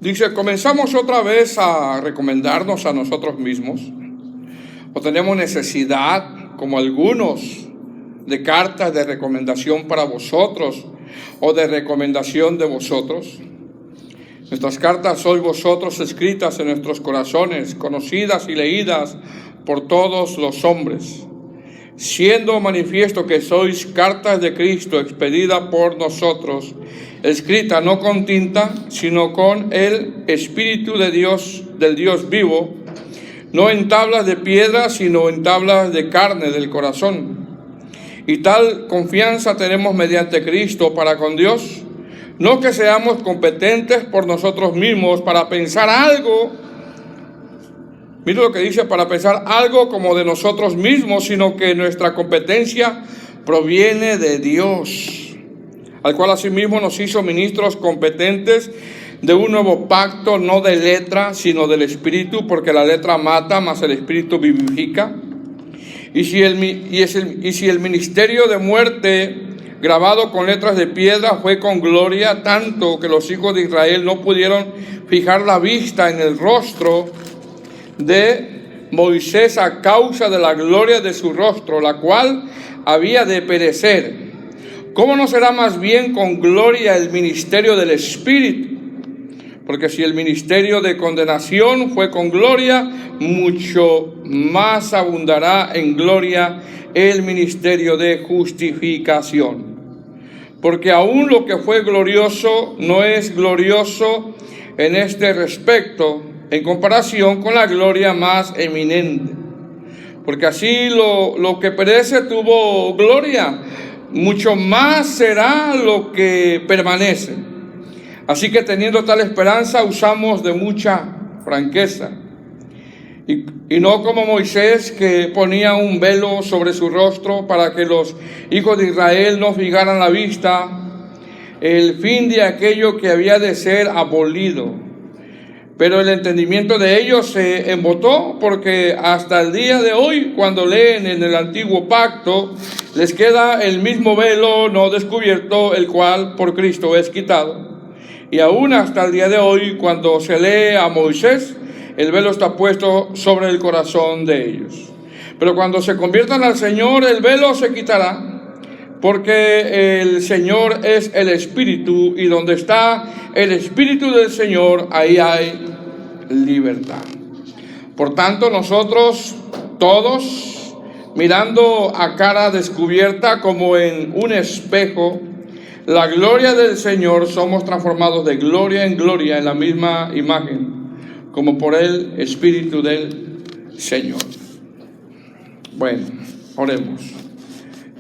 Dice, comenzamos otra vez a recomendarnos a nosotros mismos, o tenemos necesidad, como algunos, de cartas de recomendación para vosotros, o de recomendación de vosotros. Nuestras cartas sois vosotros escritas en nuestros corazones, conocidas y leídas por todos los hombres, siendo manifiesto que sois cartas de Cristo expedida por nosotros, escrita no con tinta, sino con el Espíritu de Dios, del Dios vivo, no en tablas de piedra, sino en tablas de carne del corazón. Y tal confianza tenemos mediante Cristo para con Dios, no que seamos competentes por nosotros mismos para pensar algo. Mira lo que dice, para pensar algo como de nosotros mismos, sino que nuestra competencia proviene de Dios, al cual asimismo nos hizo ministros competentes de un nuevo pacto, no de letra, sino del Espíritu, porque la letra mata, mas el Espíritu vivifica. Y si el ministerio de muerte, grabado con letras de piedra, fue con gloria, tanto que los hijos de Israel no pudieron fijar la vista en el rostro de Moisés a causa de la gloria de su rostro, la cual había de perecer, ¿cómo no será más bien con gloria el ministerio del Espíritu? Porque si el ministerio de condenación fue con gloria, mucho más abundará en gloria el ministerio de justificación. Porque aún lo que fue glorioso no es glorioso en este respecto, en comparación con la gloria más eminente. Porque así lo que perece tuvo gloria, mucho más será lo que permanece. Así que teniendo tal esperanza usamos de mucha franqueza. Y no como Moisés, que ponía un velo sobre su rostro para que los hijos de Israel no fijaran la vista, el fin de aquello que había de ser abolido. Pero el entendimiento de ellos se embotó, porque hasta el día de hoy, cuando leen en el antiguo pacto, les queda el mismo velo no descubierto, el cual por Cristo es quitado. Y aún hasta el día de hoy, cuando se lee a Moisés, el velo está puesto sobre el corazón de ellos. Pero cuando se conviertan al Señor, el velo se quitará, porque el Señor es el Espíritu, y donde está el Espíritu del Señor, ahí hay libertad. Por tanto, nosotros todos, mirando a cara descubierta como en un espejo la gloria del Señor, somos transformados de gloria en gloria en la misma imagen, como por el Espíritu del Señor. Bueno, oremos.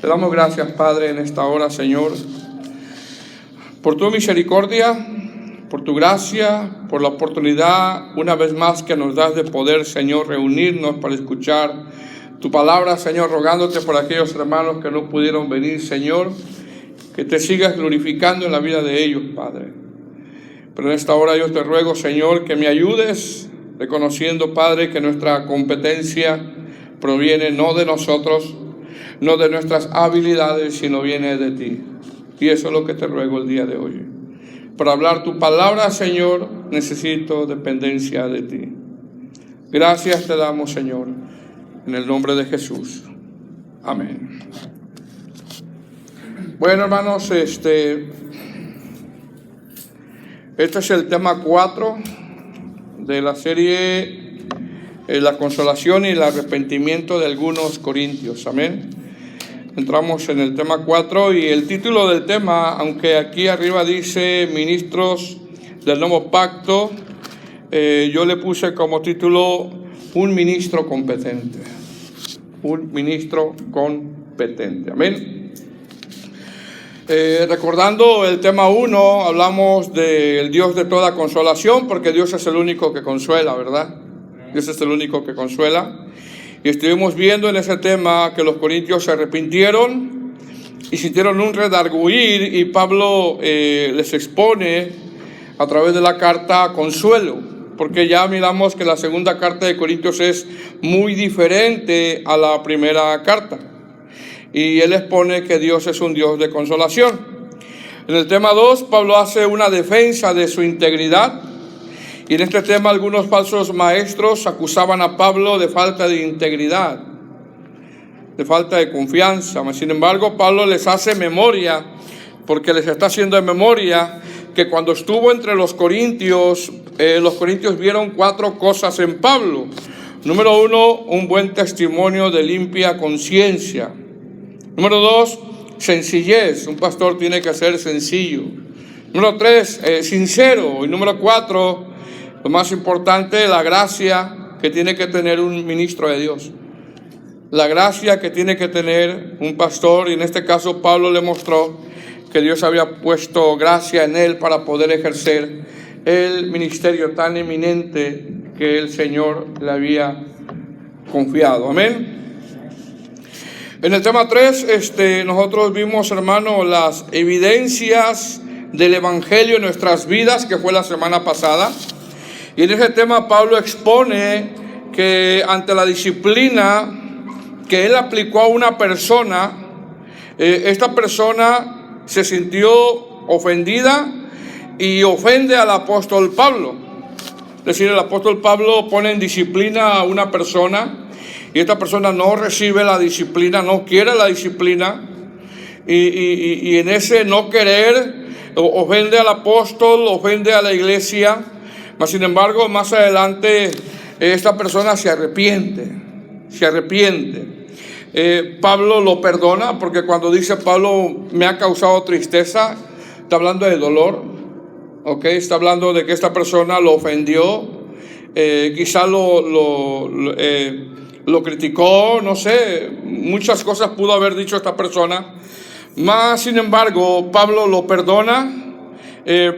Te damos gracias, Padre, en esta hora, Señor, por tu misericordia, por tu gracia, por la oportunidad una vez más que nos das de poder, Señor, reunirnos para escuchar tu palabra, Señor, rogándote por aquellos hermanos que no pudieron venir, Señor, que te sigas glorificando en la vida de ellos, Padre. Pero en esta hora yo te ruego, Señor, que me ayudes, reconociendo, Padre, que nuestra competencia proviene no de nosotros, no de nuestras habilidades, sino viene de ti. Y eso es lo que te ruego el día de hoy. Para hablar tu palabra, Señor, necesito dependencia de ti. Gracias te damos, Señor, en el nombre de Jesús. Amén. Bueno, hermanos, este es el tema 4 de la serie La consolación y el arrepentimiento de algunos corintios. Amén. Entramos en el tema 4 y el título del tema, aunque aquí arriba dice ministros del nuevo pacto, yo le puse como título un ministro competente. Un ministro competente. Amén. Recordando el tema 1, hablamos del Dios de toda consolación, porque Dios es el único que consuela, ¿verdad? Dios es el único que consuela. Y estuvimos viendo en ese tema que los corintios se arrepintieron y sintieron un redarguir, y Pablo les expone a través de la carta consuelo, porque ya miramos que la segunda carta de Corintios es muy diferente a la primera carta. Y él expone que Dios es un Dios de consolación. En el tema 2, Pablo hace una defensa de su integridad Y en este tema algunos falsos maestros acusaban a Pablo de falta de integridad, de falta de confianza. Sin embargo, Pablo les hace memoria, porque les está haciendo de memoria que cuando estuvo entre los corintios vieron 4 cosas en Pablo. Número 1, un buen testimonio de limpia conciencia. Número 2, sencillez. Un pastor tiene que ser sencillo. Número 3, sincero. Y número 4, lo más importante, la gracia que tiene que tener un ministro de Dios. La gracia que tiene que tener un pastor. Y en este caso Pablo le mostró que Dios había puesto gracia en él para poder ejercer el ministerio tan eminente que el Señor le había confiado. Amén. En el tema 3, nosotros vimos, hermano, las evidencias del Evangelio en nuestras vidas, que fue la semana pasada. Y en ese tema Pablo expone que ante la disciplina que él aplicó a una persona, esta persona se sintió ofendida y ofende al apóstol Pablo. Es decir, el apóstol Pablo pone en disciplina a una persona y esta persona no recibe la disciplina, no quiere la disciplina, y en ese no querer ofende al apóstol, ofende a la iglesia. Mas sin embargo, más adelante esta persona se arrepiente. Pablo lo perdona, porque cuando dice Pablo me ha causado tristeza, está hablando de dolor, está hablando de que esta persona lo ofendió, quizá lo criticó, no sé, muchas cosas pudo haber dicho esta persona, mas sin embargo Pablo lo perdona,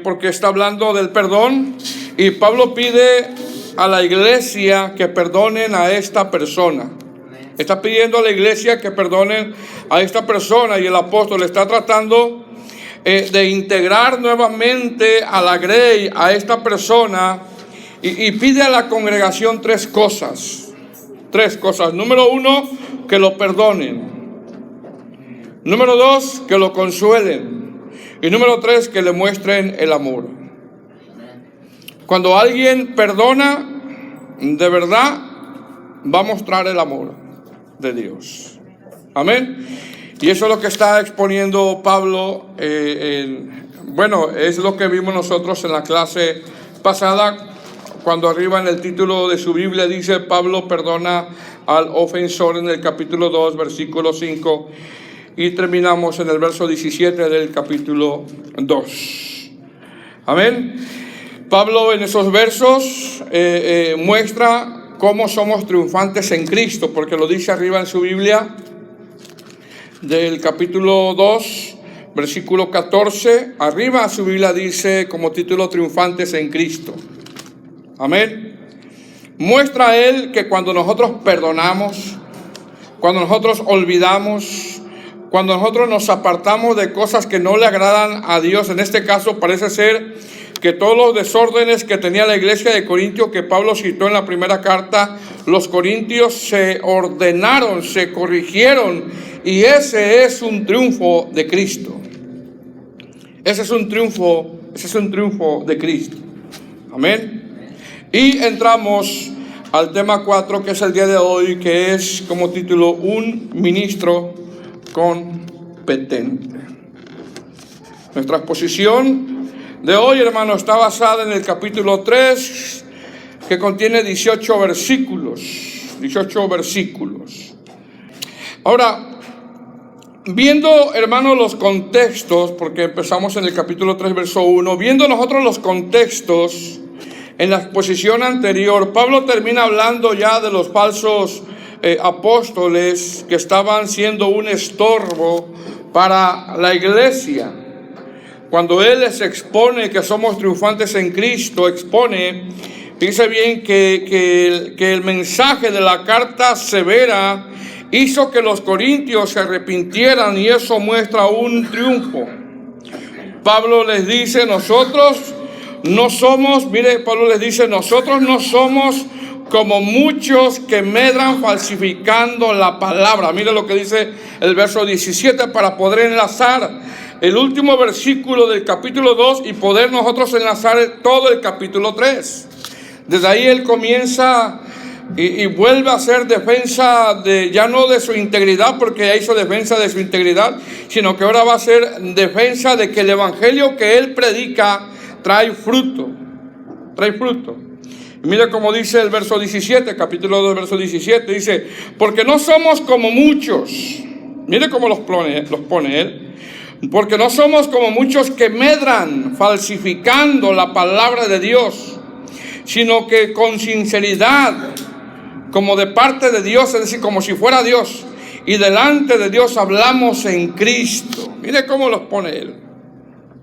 porque está hablando del perdón, y Pablo pide a la iglesia que perdonen a esta persona. Está pidiendo a la iglesia que perdonen a esta persona, y el apóstol está tratando de integrar nuevamente a la grey, a esta persona, y pide a la congregación 3 cosas. 3 cosas. Número 1, que lo perdonen. Número 2, que lo consuelen. Y número 3, que le muestren el amor. Cuando alguien perdona, de verdad, va a mostrar el amor de Dios. Amén. Y eso es lo que está exponiendo Pablo. Es lo que vimos nosotros en la clase pasada, cuando arriba en el título de su Biblia dice Pablo perdona al ofensor, en el capítulo 2, versículo 5, y terminamos en el verso 17 del capítulo 2. Amén. Pablo en esos versos muestra cómo somos triunfantes en Cristo, porque lo dice arriba en su Biblia, del capítulo 2, versículo 14, arriba su Biblia dice como título, triunfantes en Cristo. Amén. Muestra él que cuando nosotros perdonamos, cuando nosotros olvidamos, cuando nosotros nos apartamos de cosas que no le agradan a Dios, en este caso parece ser que todos los desórdenes que tenía la iglesia de Corintio, que Pablo citó en la primera carta, los corintios se ordenaron, se corrigieron, y ese es un triunfo de Cristo. Ese es un triunfo de Cristo. Amén. Y entramos al tema 4, que es el día de hoy, que es como título, un ministro competente. Nuestra exposición de hoy, hermano, está basada en el capítulo 3, que contiene 18 versículos. Ahora, viendo, hermano, los contextos, porque empezamos en el capítulo 3, verso 1, viendo nosotros los contextos, en la exposición anterior, Pablo termina hablando ya de los falsos apóstoles que estaban siendo un estorbo para la iglesia. Cuando él les expone que somos triunfantes en Cristo, dice bien que el mensaje de la carta severa hizo que los corintios se arrepintieran, y eso muestra un triunfo. Pablo les dice, nosotros no somos como muchos que medran falsificando la palabra. Mire lo que dice el verso 17 para poder enlazar el último versículo del capítulo 2 y poder nosotros enlazar todo el capítulo 3. Desde ahí él comienza y vuelve a hacer defensa ya no de su integridad, porque ya hizo defensa de su integridad, sino que ahora va a hacer defensa de que el evangelio que él predica trae fruto. Trae fruto. Y mire cómo dice el verso 17, capítulo 2, verso 17, dice: porque no somos como muchos. Mire cómo los pone él. Porque no somos como muchos que medran falsificando la palabra de Dios, sino que con sinceridad, como de parte de Dios, es decir, como si fuera Dios, y delante de Dios hablamos en Cristo. Mire cómo los pone él,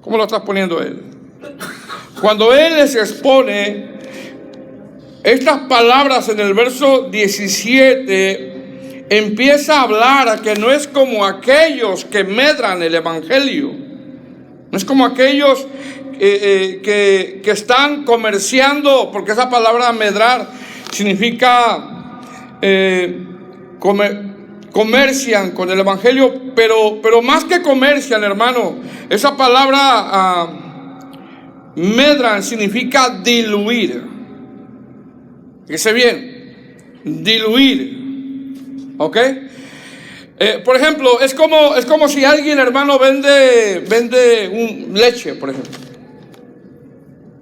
cómo lo está poniendo él. Cuando él les expone estas palabras en el verso 17, empieza a hablar a que no es como aquellos que medran el evangelio, no es como aquellos que están comerciando, porque esa palabra medrar significa comercian con el evangelio, pero más que comercian, hermano, esa palabra medran significa diluir. Fíjese bien, diluir, ¿ok? Por ejemplo, es como si alguien, hermano, vende leche, por ejemplo.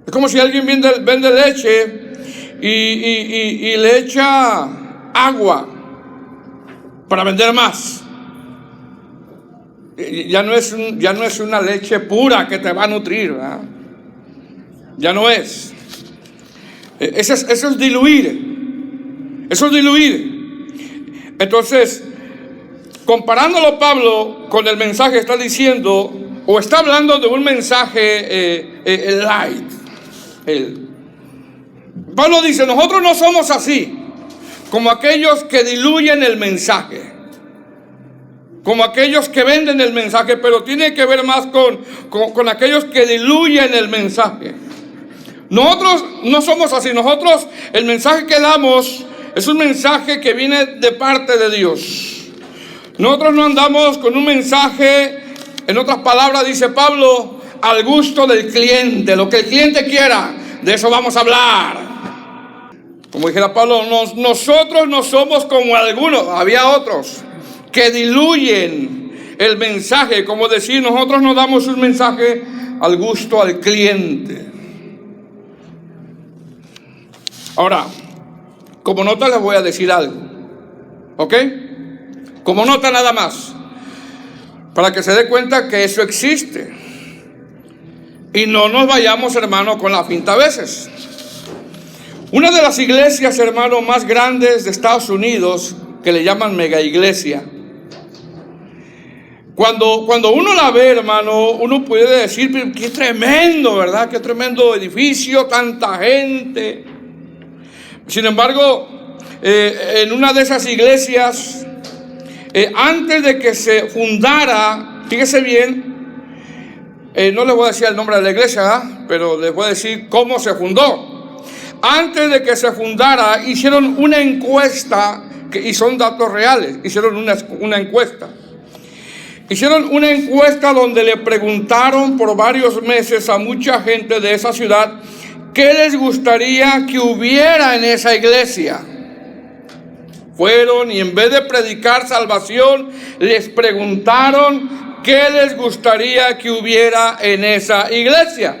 Es como si alguien vende leche y le echa agua para vender más. Ya no es una leche pura que te va a nutrir, ¿verdad? Ya no es. Eso es diluir. Eso es diluir. Entonces, comparándolo Pablo con el mensaje, está diciendo, o está hablando de un mensaje light. Pablo dice: nosotros no somos así, como aquellos que diluyen el mensaje, como aquellos que venden el mensaje, pero tiene que ver más con aquellos que diluyen el mensaje. Nosotros no somos así. Nosotros, el mensaje que damos es un mensaje que viene de parte de Dios. Nosotros no andamos con un mensaje, en otras palabras, dice Pablo, al gusto del cliente. Lo que el cliente quiera, de eso vamos a hablar. Como dijera Pablo, nosotros no somos como algunos, había otros que diluyen el mensaje, como decir, nosotros no damos un mensaje al gusto al cliente. Ahora, como nota les voy a decir algo, ¿ok? Como nota nada más, para que se dé cuenta que eso existe. Y no nos vayamos, hermano, con la finta a veces. Una de las iglesias, hermano, más grandes de Estados Unidos, que le llaman mega iglesia, cuando uno la ve, hermano, uno puede decir, qué tremendo, ¿verdad? Qué tremendo edificio, tanta gente. Sin embargo, en una de esas iglesias, antes de que se fundara, fíjese bien, no les voy a decir el nombre de la iglesia, pero les voy a decir cómo se fundó. Antes de que se fundara, hicieron una encuesta, y son datos reales, hicieron una encuesta. Hicieron una encuesta donde le preguntaron por varios meses a mucha gente de esa ciudad qué les gustaría que hubiera en esa iglesia. Fueron y en vez de predicar salvación, les preguntaron qué les gustaría que hubiera en esa iglesia.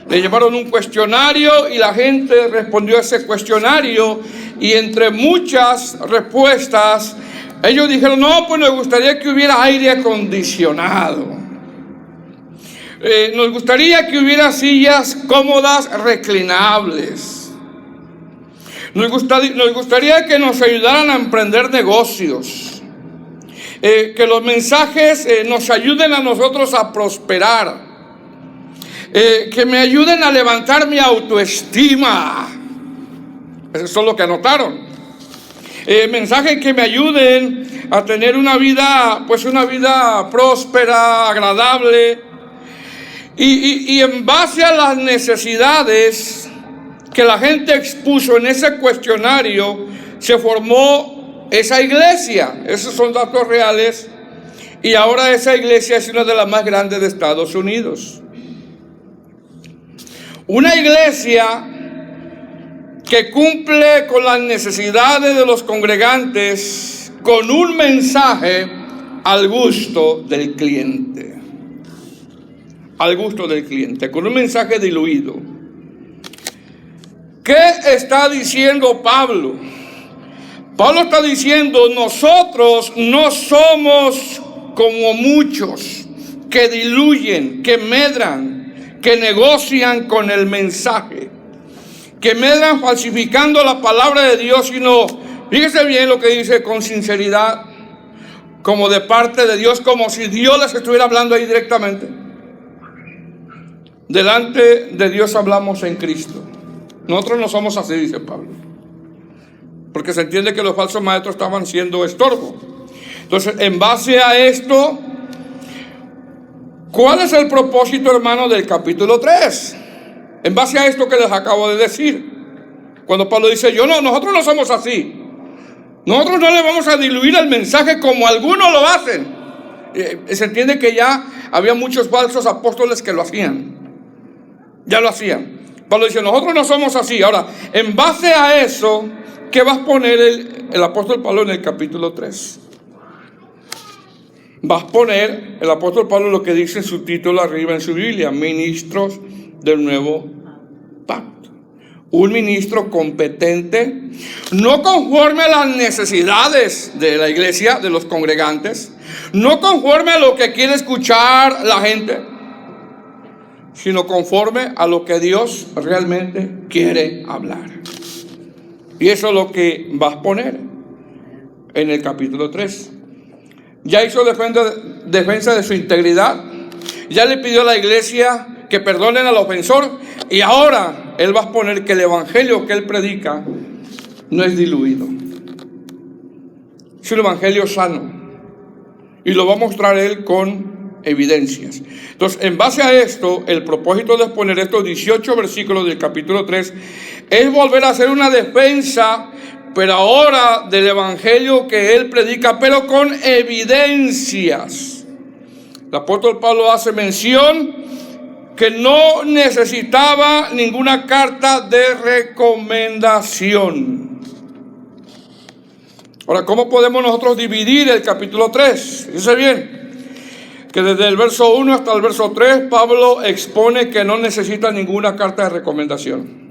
Le llevaron un cuestionario y la gente respondió a ese cuestionario, y entre muchas respuestas, ellos dijeron, no, pues nos gustaría que hubiera aire acondicionado. Nos gustaría que hubiera sillas cómodas, reclinables. Nos gustaría que nos ayudaran a emprender negocios. Que los mensajes nos ayuden a nosotros a prosperar. Que me ayuden a levantar mi autoestima. Eso es lo que anotaron. Mensajes que me ayuden a tener una vida próspera, agradable. Y en base a las necesidades que la gente expuso en ese cuestionario, se formó esa iglesia. Esos son datos reales. Y ahora esa iglesia es una de las más grandes de Estados Unidos. Una iglesia que cumple con las necesidades de los congregantes con un mensaje al gusto del cliente. Al gusto del cliente, con un mensaje diluido. ¿Qué está diciendo Pablo? Pablo está diciendo, nosotros no somos como muchos que diluyen, que medran, que negocian con el mensaje, que medran falsificando la palabra de Dios, sino, fíjese bien lo que dice, con sinceridad, como de parte de Dios, como si Dios les estuviera hablando ahí directamente. Delante de Dios hablamos en Cristo. Nosotros no somos así, dice Pablo, porque se entiende que los falsos maestros estaban siendo estorbo. Entonces, en base a esto, ¿cuál es el propósito, hermano, del capítulo 3? En base a esto que les acabo de decir, cuando Pablo dice, nosotros no somos así. Nosotros no le vamos a diluir el mensaje como algunos lo hacen. Se entiende que ya había muchos falsos apóstoles que lo hacían. Ya lo hacían. Pablo dice, nosotros no somos así. Ahora, en base a eso, ¿qué va a poner el apóstol Pablo en el capítulo 3? Va a poner el apóstol Pablo lo que dice en su título arriba en su Biblia, ministros del nuevo pacto. Un ministro competente, no conforme a las necesidades de la iglesia, de los congregantes, no conforme a lo que quiere escuchar la gente, sino conforme a lo que Dios realmente quiere hablar. Y eso es lo que va a poner en el capítulo 3. Ya hizo defensa de su integridad, ya le pidió a la iglesia que perdonen al ofensor, y ahora él va a poner que el evangelio que él predica no es diluido. Es un evangelio sano, y lo va a mostrar él con evidencias. Entonces, en base a esto, el propósito de exponer estos 18 versículos del capítulo 3 es volver a hacer una defensa, pero ahora del evangelio que él predica, pero con evidencias. El apóstol Pablo hace mención que no necesitaba ninguna carta de recomendación. Ahora, ¿cómo podemos nosotros dividir el capítulo 3? Fíjense bien, que desde el verso 1 hasta el verso 3, Pablo expone que no necesita ninguna carta de recomendación.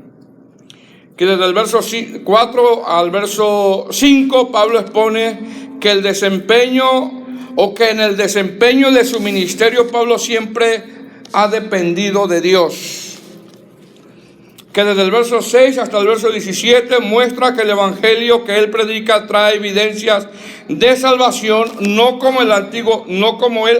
Que desde el verso 4 al verso 5, Pablo expone que el desempeño, o que en el desempeño de su ministerio, Pablo siempre ha dependido de Dios. Que desde el verso 6 hasta el verso 17 muestra que el evangelio que él predica trae evidencias de salvación, no como el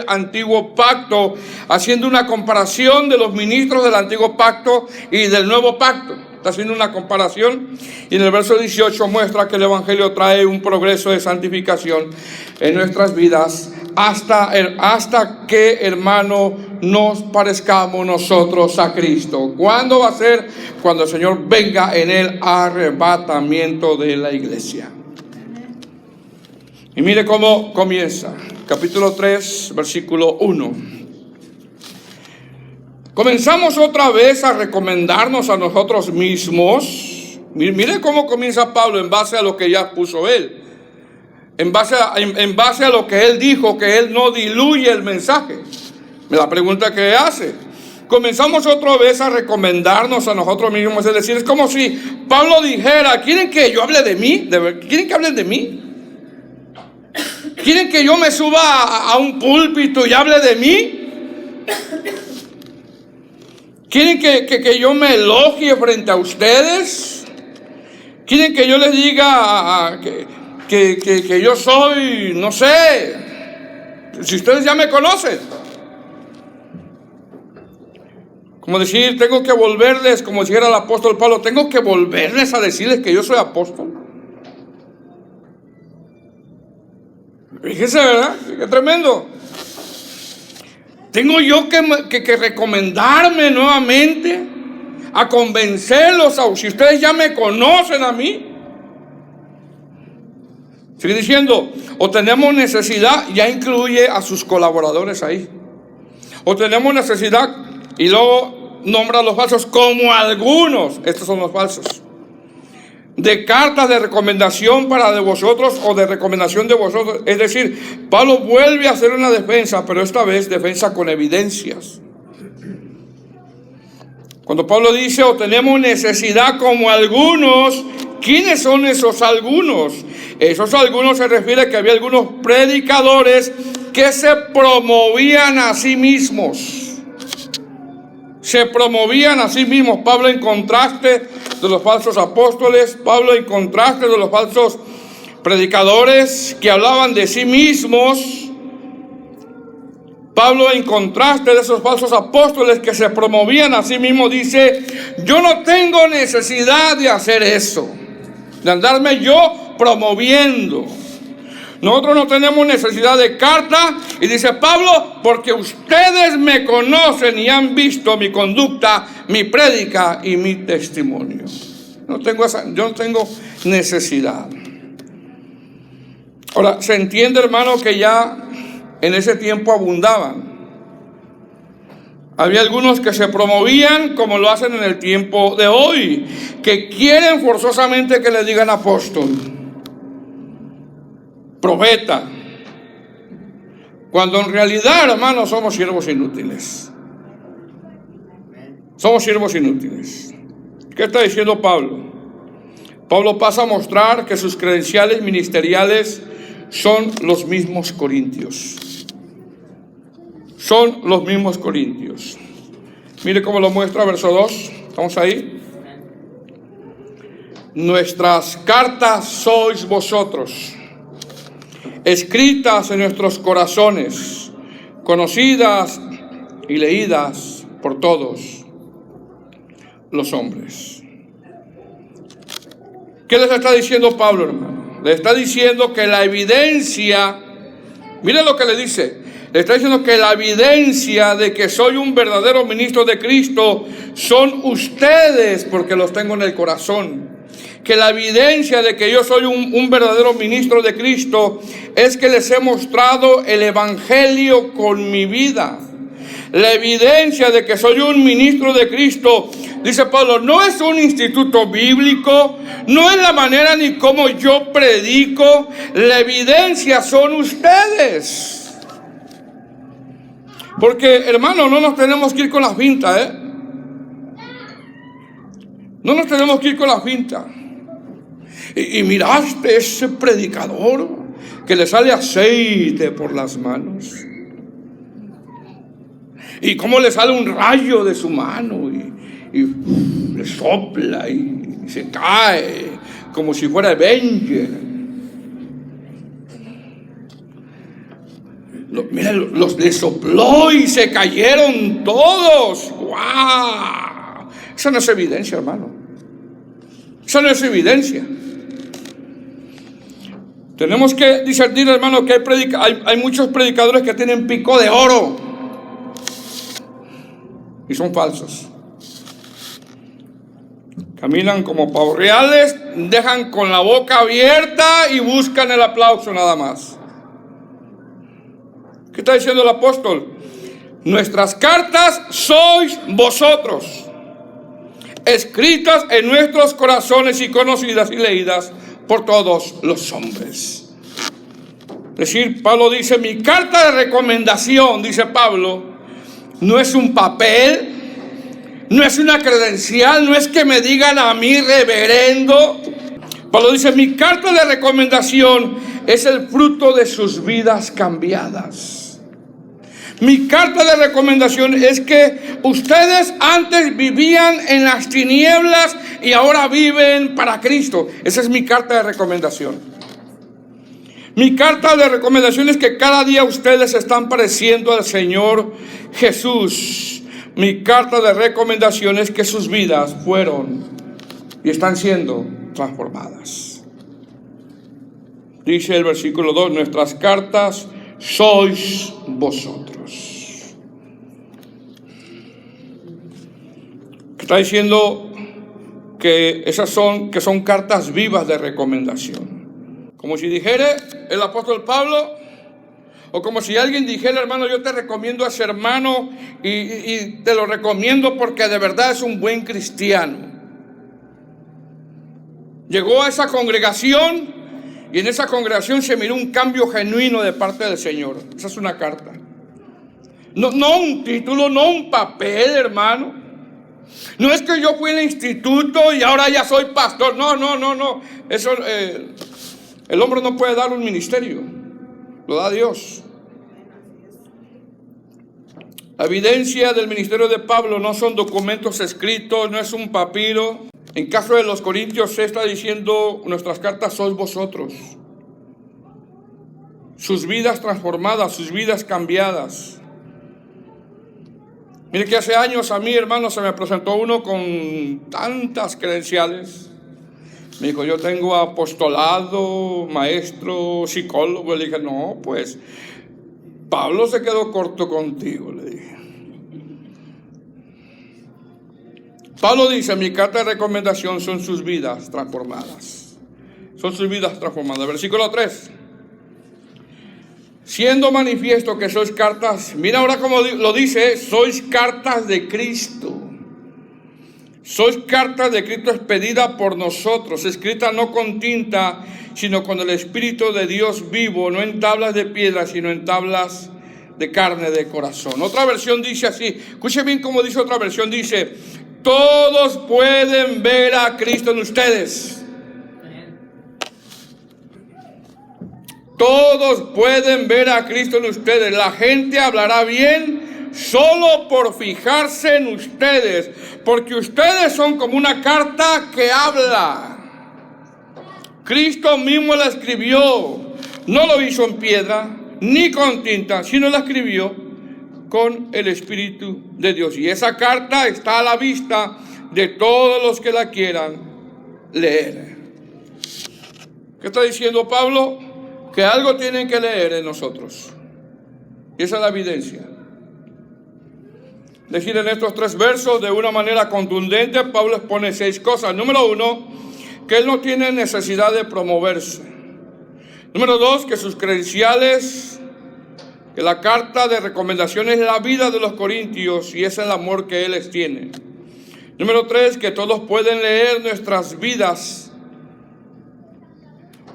antiguo pacto, haciendo una comparación de los ministros del antiguo pacto y del nuevo pacto. Está haciendo una comparación, y en el verso 18 muestra que el evangelio trae un progreso de santificación en nuestras vidas hasta que, hermano, nos parezcamos nosotros a Cristo. ¿Cuándo va a ser? Cuando el Señor venga en el arrebatamiento de la iglesia. Y mire cómo comienza. Capítulo 3, versículo 1. Comenzamos otra vez a recomendarnos a nosotros mismos. Mire cómo comienza Pablo en base a lo que ya puso él. En base a lo que él dijo, que él no diluye el mensaje. La pregunta que hace. Comenzamos otra vez a recomendarnos a nosotros mismos. Es decir, es como si Pablo dijera, ¿quieren que yo hable de mí? ¿Quieren que hablen de mí? ¿Quieren que yo me suba a un púlpito y hable de mí? ¿Quieren que yo me elogie frente a ustedes? ¿Quieren que yo les diga que yo soy, no sé, si ustedes ya me conocen? Como decir, tengo que volverles, como dijera el apóstol Pablo, tengo que volverles a decirles que yo soy apóstol. Fíjese, ¿verdad? Qué tremendo. Tengo yo que recomendarme nuevamente, a convencerlos, si ustedes ya me conocen a mí. Sigue diciendo, o tenemos necesidad, ya incluye a sus colaboradores ahí. O tenemos necesidad, y luego nombra a los falsos como algunos. Estos son los falsos. de cartas de recomendación para de vosotros o de recomendación de vosotros. Es decir, Pablo vuelve a hacer una defensa, pero esta vez defensa con evidencias. Cuando Pablo dice, o tenemos necesidad como algunos, ¿quiénes son esos algunos? Esos algunos se refiere a que había algunos predicadores que se promovían a sí mismos. Se promovían a sí mismos. Pablo en contraste de los falsos apóstoles, Pablo en contraste de los falsos predicadores que hablaban de sí mismos, Pablo en contraste de esos falsos apóstoles que se promovían a sí mismos dice, yo no tengo necesidad de hacer eso, de andarme yo promoviendo. Nosotros no tenemos necesidad de carta, y dice Pablo, porque ustedes me conocen y han visto mi conducta, mi prédica y mi testimonio. Yo no tengo necesidad. Ahora, se entiende, hermano, que ya en ese tiempo abundaban. Había algunos que se promovían como lo hacen en el tiempo de hoy, que quieren forzosamente que les digan apóstol, profeta, cuando en realidad, hermanos, somos siervos inútiles. Somos siervos inútiles. ¿Qué está diciendo Pablo? Pablo pasa a mostrar que sus credenciales ministeriales son los mismos corintios. Son los mismos corintios. Mire cómo lo muestra verso 2. ¿Estamos ahí? Nuestras cartas sois vosotros, escritas en nuestros corazones, conocidas y leídas por todos los hombres. ¿Qué les está diciendo Pablo, hermano? Le está diciendo que la evidencia, miren lo que le dice, le está diciendo que la evidencia de que soy un verdadero ministro de Cristo son ustedes, porque los tengo en el corazón. Que la evidencia de que yo soy un verdadero ministro de Cristo es que les he mostrado el evangelio con mi vida. La evidencia de que soy un ministro de Cristo, dice Pablo, no es un instituto bíblico, no es la manera ni cómo yo predico, la evidencia son ustedes. Porque, hermano, no nos tenemos que ir con la finta, No nos tenemos que ir con la finta. Y miraste ese predicador que le sale aceite por las manos. Y cómo le sale un rayo de su mano y le sopla y se cae como si fuera Avenger. Mira, los le sopló y se cayeron todos. ¡Wow! Esa no es evidencia, hermano. Esa no es evidencia. Tenemos que discernir, hermano, que hay muchos predicadores que tienen pico de oro y son falsos. Caminan como pavos reales, dejan con la boca abierta y buscan el aplauso nada más. ¿Qué está diciendo el apóstol? Nuestras cartas sois vosotros, escritas en nuestros corazones y conocidas y leídas por todos los hombres. Es decir, Pablo dice, mi carta de recomendación, dice Pablo, no es un papel, no es una credencial, no es que me digan a mí reverendo. Pablo dice, mi carta de recomendación es el fruto de sus vidas cambiadas. Mi carta de recomendación es que ustedes antes vivían en las tinieblas y ahora viven para Cristo. Esa es mi carta de recomendación. Mi carta de recomendación es que cada día ustedes están pareciendo al Señor Jesús. Mi carta de recomendación es que sus vidas fueron y están siendo transformadas. Dice el versículo 2, nuestras cartas sois vosotros. Está diciendo que esas son cartas vivas de recomendación. Como si dijera el apóstol Pablo, o como si alguien dijera, hermano, yo te recomiendo a ese hermano y te lo recomiendo porque de verdad es un buen cristiano. Llegó a esa congregación y en esa congregación se miró un cambio genuino de parte del Señor. Esa es una carta. No un título, no un papel, hermano. No es que yo fui al instituto y ahora ya soy pastor. No. Eso, el hombre no puede dar un ministerio. Lo da Dios. La evidencia del ministerio de Pablo no son documentos escritos, no es un papiro. En caso de los Corintios se está diciendo, nuestras cartas sois vosotros. Sus vidas transformadas, sus vidas cambiadas. Mire que hace años a mí, hermano, se me presentó uno con tantas credenciales. Me dijo, yo tengo apostolado, maestro, psicólogo. Le dije, no, pues Pablo se quedó corto contigo, le dije. Pablo dice, mi carta de recomendación son sus vidas transformadas. Son sus vidas transformadas. Versículo 3. Siendo manifiesto que sois cartas, mira ahora cómo lo dice, sois cartas de Cristo. Sois cartas de Cristo expedida por nosotros, escrita no con tinta, sino con el Espíritu de Dios vivo, no en tablas de piedra, sino en tablas de carne, de corazón. Otra versión dice así, escuche bien cómo dice otra versión, dice, todos pueden ver a Cristo en ustedes. Todos pueden ver a Cristo en ustedes. La gente hablará bien solo por fijarse en ustedes, porque ustedes son como una carta que habla. Cristo mismo la escribió, no lo hizo en piedra ni con tinta, sino la escribió con el Espíritu de Dios. Y esa carta está a la vista de todos los que la quieran leer. ¿Qué está diciendo Pablo? Que algo tienen que leer en nosotros. Y esa es la evidencia. Decir en estos 3 versos de una manera contundente, Pablo expone 6 cosas. Número 1, que él no tiene necesidad de promoverse. Número 2, que sus credenciales, que la carta de recomendación es la vida de los corintios y es el amor que él les tiene. Número 3, que todos pueden leer nuestras vidas,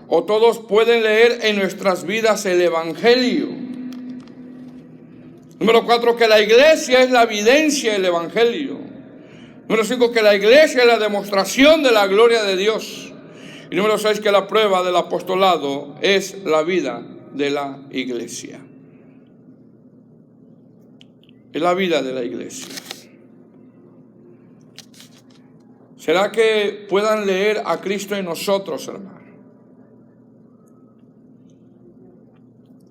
o todos pueden leer en nuestras vidas el Evangelio. Número 4, que la iglesia es la evidencia del Evangelio. Número 5, que la iglesia es la demostración de la gloria de Dios. Y número 6, que la prueba del apostolado es la vida de la iglesia. Es la vida de la iglesia. ¿Será que puedan leer a Cristo en nosotros, hermano?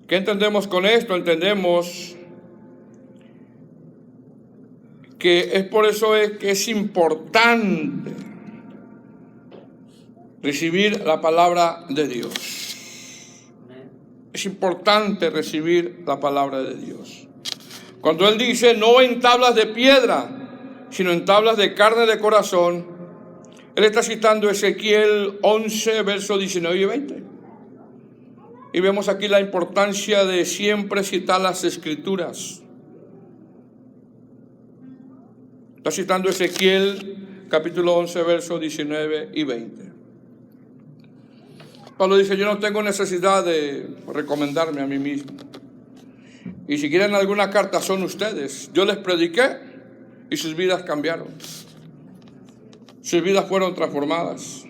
¿Qué entendemos con esto? Entendemos que es por eso que es importante recibir la palabra de Dios. Es importante recibir la palabra de Dios. Cuando él dice, no en tablas de piedra, sino en tablas de carne de corazón, él está citando Ezequiel 11, versos 19 y 20. Y vemos aquí la importancia de siempre citar las Escrituras. Está citando Ezequiel capítulo 11, versos 19 y 20. Pablo dice, yo no tengo necesidad de recomendarme a mí mismo. Y si quieren alguna carta son ustedes. Yo les prediqué y sus vidas cambiaron. Sus vidas fueron transformadas.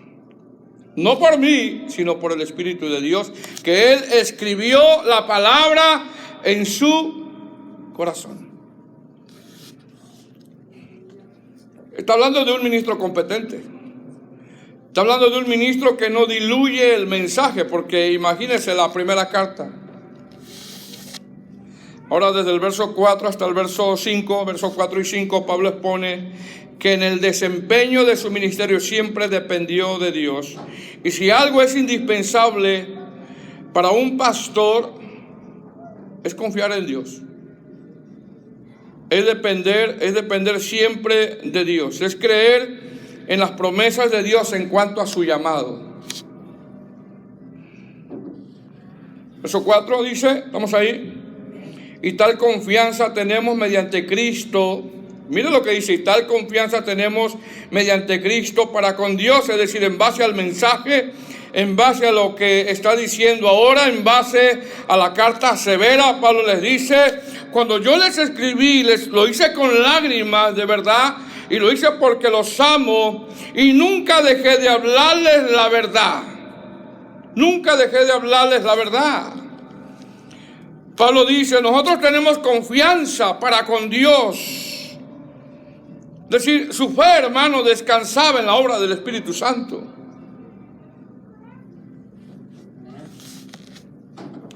No por mí, sino por el Espíritu de Dios, que Él escribió la palabra en su corazón. Está hablando de un ministro competente. Está hablando de un ministro que no diluye el mensaje, porque imagínense la primera carta. Ahora desde el verso 4 hasta el verso 5, versos 4 y 5, Pablo expone que en el desempeño de su ministerio siempre dependió de Dios. Y si algo es indispensable para un pastor, es confiar en Dios. Es depender siempre de Dios. Es creer en las promesas de Dios en cuanto a su llamado. Verso 4 dice, estamos ahí. Y tal confianza tenemos mediante Cristo Mire lo que dice: y tal confianza tenemos mediante Cristo para con Dios, es decir, en base al mensaje, en base a lo que está diciendo ahora, en base a la carta severa. Pablo les dice: cuando yo les escribí, lo hice con lágrimas, de verdad, y lo hice porque los amo, y nunca dejé de hablarles la verdad. Nunca dejé de hablarles la verdad. Pablo dice: nosotros tenemos confianza para con Dios. Es decir, su fe, hermano, descansaba en la obra del Espíritu Santo.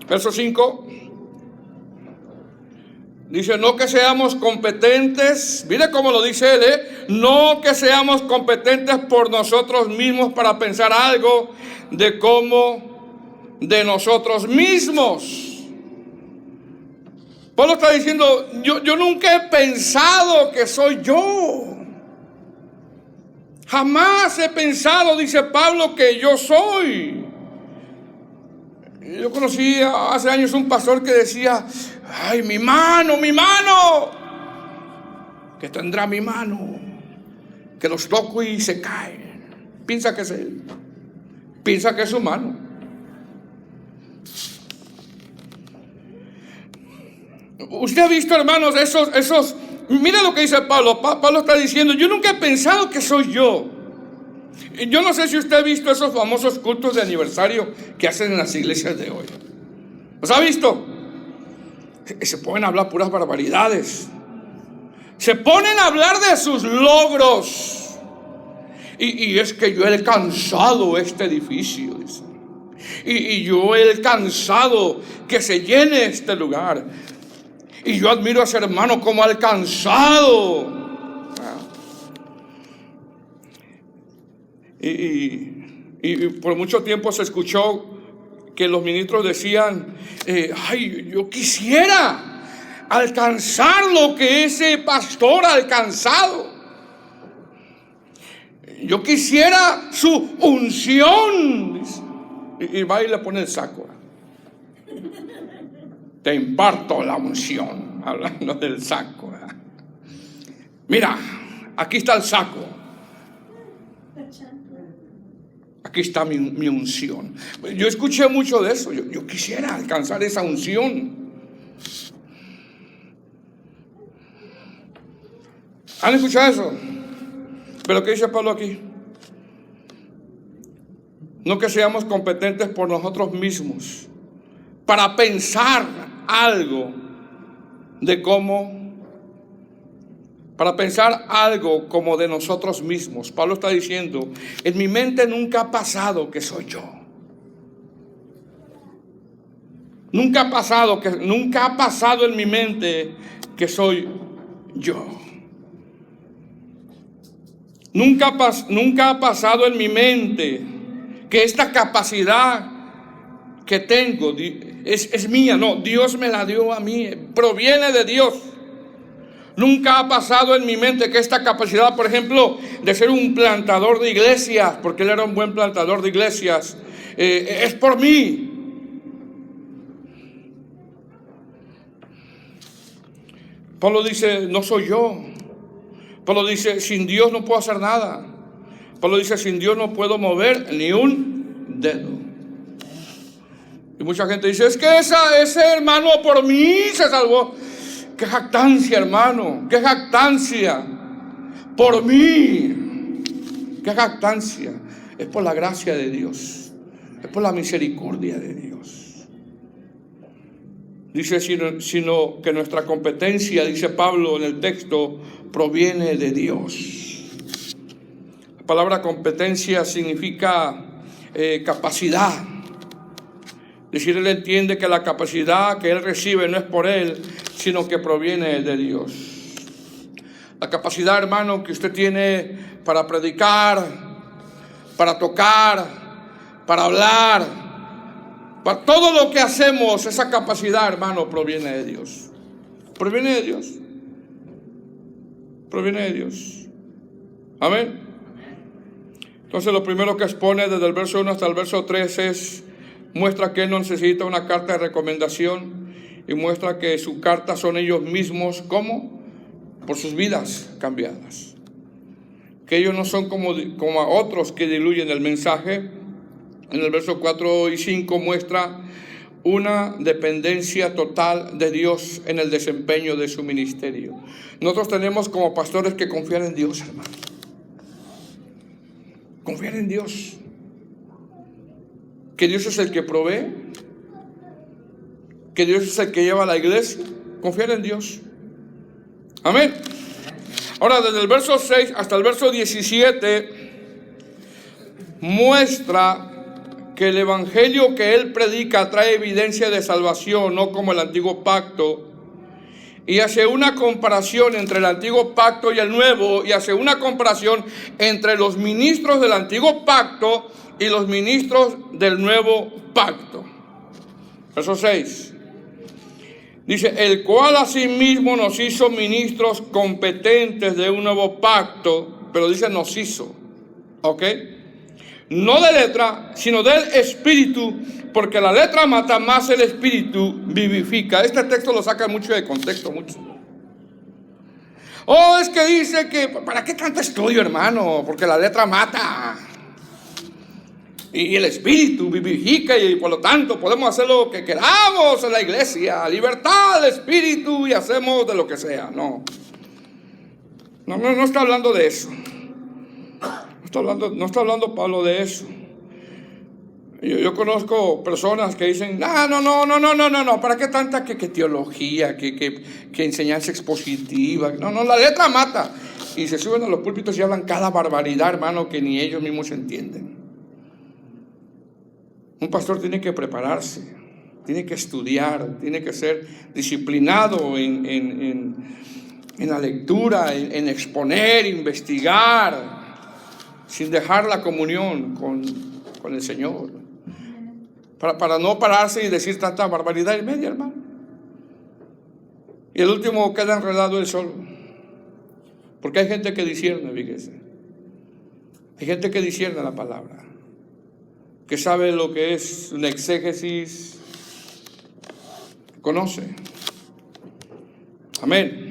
Verso 5. Dice: no que seamos competentes, mire cómo lo dice él, no que seamos competentes por nosotros mismos para pensar algo de nosotros mismos. Pablo está diciendo: yo nunca he pensado que soy yo. Jamás he pensado, dice Pablo, que yo soy. Yo conocí hace años un pastor que decía: ay, mi mano, que tendrá mi mano, que los toco y se caen. Piensa que es él, piensa que es su mano. Usted ha visto, hermanos, esos, mira lo que dice Pablo. Pablo está diciendo: yo nunca he pensado que soy yo. Yo no sé si usted ha visto esos famosos cultos de aniversario que hacen en las iglesias de hoy. ¿Los ha visto? Se ponen a hablar puras barbaridades. Se ponen a hablar de sus logros. Y es que yo he alcanzado este edificio, dice. Y yo he alcanzado que se llene este lugar. Y yo admiro a ese hermano como ha alcanzado. Y por mucho tiempo se escuchó que los ministros decían: ay, yo quisiera alcanzar lo que ese pastor ha alcanzado. Yo quisiera su unción. Y va y le pone el saco. Te imparto la unción, hablando del saco. Mira, aquí está el saco. Aquí está mi unción. Yo escuché mucho de eso. Yo quisiera alcanzar esa unción. ¿Han escuchado eso? Pero ¿qué dice Pablo aquí? No que seamos competentes por nosotros mismos para pensar algo como de nosotros mismos. Pablo está diciendo: en mi mente nunca ha pasado que soy yo. Nunca ha pasado en mi mente que soy yo. Nunca ha pasado en mi mente que esta capacidad que tengo es mía. No, Dios me la dio a mí, proviene de Dios. Nunca ha pasado en mi mente que esta capacidad, por ejemplo, de ser un plantador de iglesias, porque él era un buen plantador de iglesias, es por mí. Pablo dice: no soy yo. Pablo dice: sin Dios no puedo hacer nada. Pablo dice: sin Dios no puedo mover ni un dedo. Y mucha gente dice: es que ese hermano por mí se salvó. ¡Qué jactancia, hermano! ¡Qué jactancia! Por mí. ¡Qué jactancia! Es por la gracia de Dios. Es por la misericordia de Dios. Dice: sino que nuestra competencia, dice Pablo en el texto, proviene de Dios. La palabra competencia significa capacidad. Es decir, él entiende que la capacidad que él recibe no es por él, sino que proviene de Dios. La capacidad, hermano, que usted tiene para predicar, para tocar, para hablar, para todo lo que hacemos, esa capacidad, hermano, proviene de Dios. Proviene de Dios. Proviene de Dios. Amén. Entonces, lo primero que expone desde el verso 1 hasta el verso 3 muestra que él no necesita una carta de recomendación, y muestra que su carta son ellos mismos. ¿Cómo? por sus vidas cambiadas. Que ellos no son como a otros que diluyen el mensaje. En el verso 4 y 5 muestra una dependencia total de Dios en el desempeño de su ministerio. Nosotros tenemos como pastores que confiar en Dios, hermano. Confiar en Dios. Que Dios es el que provee. Que Dios es el que lleva a la iglesia. Confiar en Dios. Amén. Ahora, desde el verso 6 hasta el verso 17, muestra que el evangelio que él predica trae evidencia de salvación, no como el antiguo pacto. Y hace una comparación entre el antiguo pacto y el nuevo, y hace una comparación entre los ministros del antiguo pacto y los ministros del nuevo pacto. Verso 6. Dice, el cual asimismo nos hizo ministros competentes de un nuevo pacto, pero dice nos hizo, ¿ok? No de letra, sino del espíritu, porque la letra mata, más el espíritu vivifica. Este texto lo saca mucho de contexto, mucho. Oh, es que dice que, ¿para qué tanto estudio, hermano? Porque la letra mata. Y el espíritu vivifica, y por lo tanto podemos hacer lo que queramos en la iglesia. Libertad del espíritu y hacemos de lo que sea. No está hablando de eso. No está hablando Pablo de eso. Yo conozco personas que dicen, no, ¿para qué tanta que teología, que enseñanza expositiva? No, la letra mata. Y se suben a los púlpitos y hablan cada barbaridad, hermano, que ni ellos mismos entienden. Un pastor tiene que prepararse, tiene que estudiar, tiene que ser disciplinado en la lectura, en exponer, investigar, sin dejar la comunión con el Señor. Para no pararse y decir tanta barbaridad y media, hermano. Y el último queda enredado él solo. Porque hay gente que discierne, fíjese. Hay gente que discierne la palabra, que sabe lo que es una exégesis, conoce. Amén.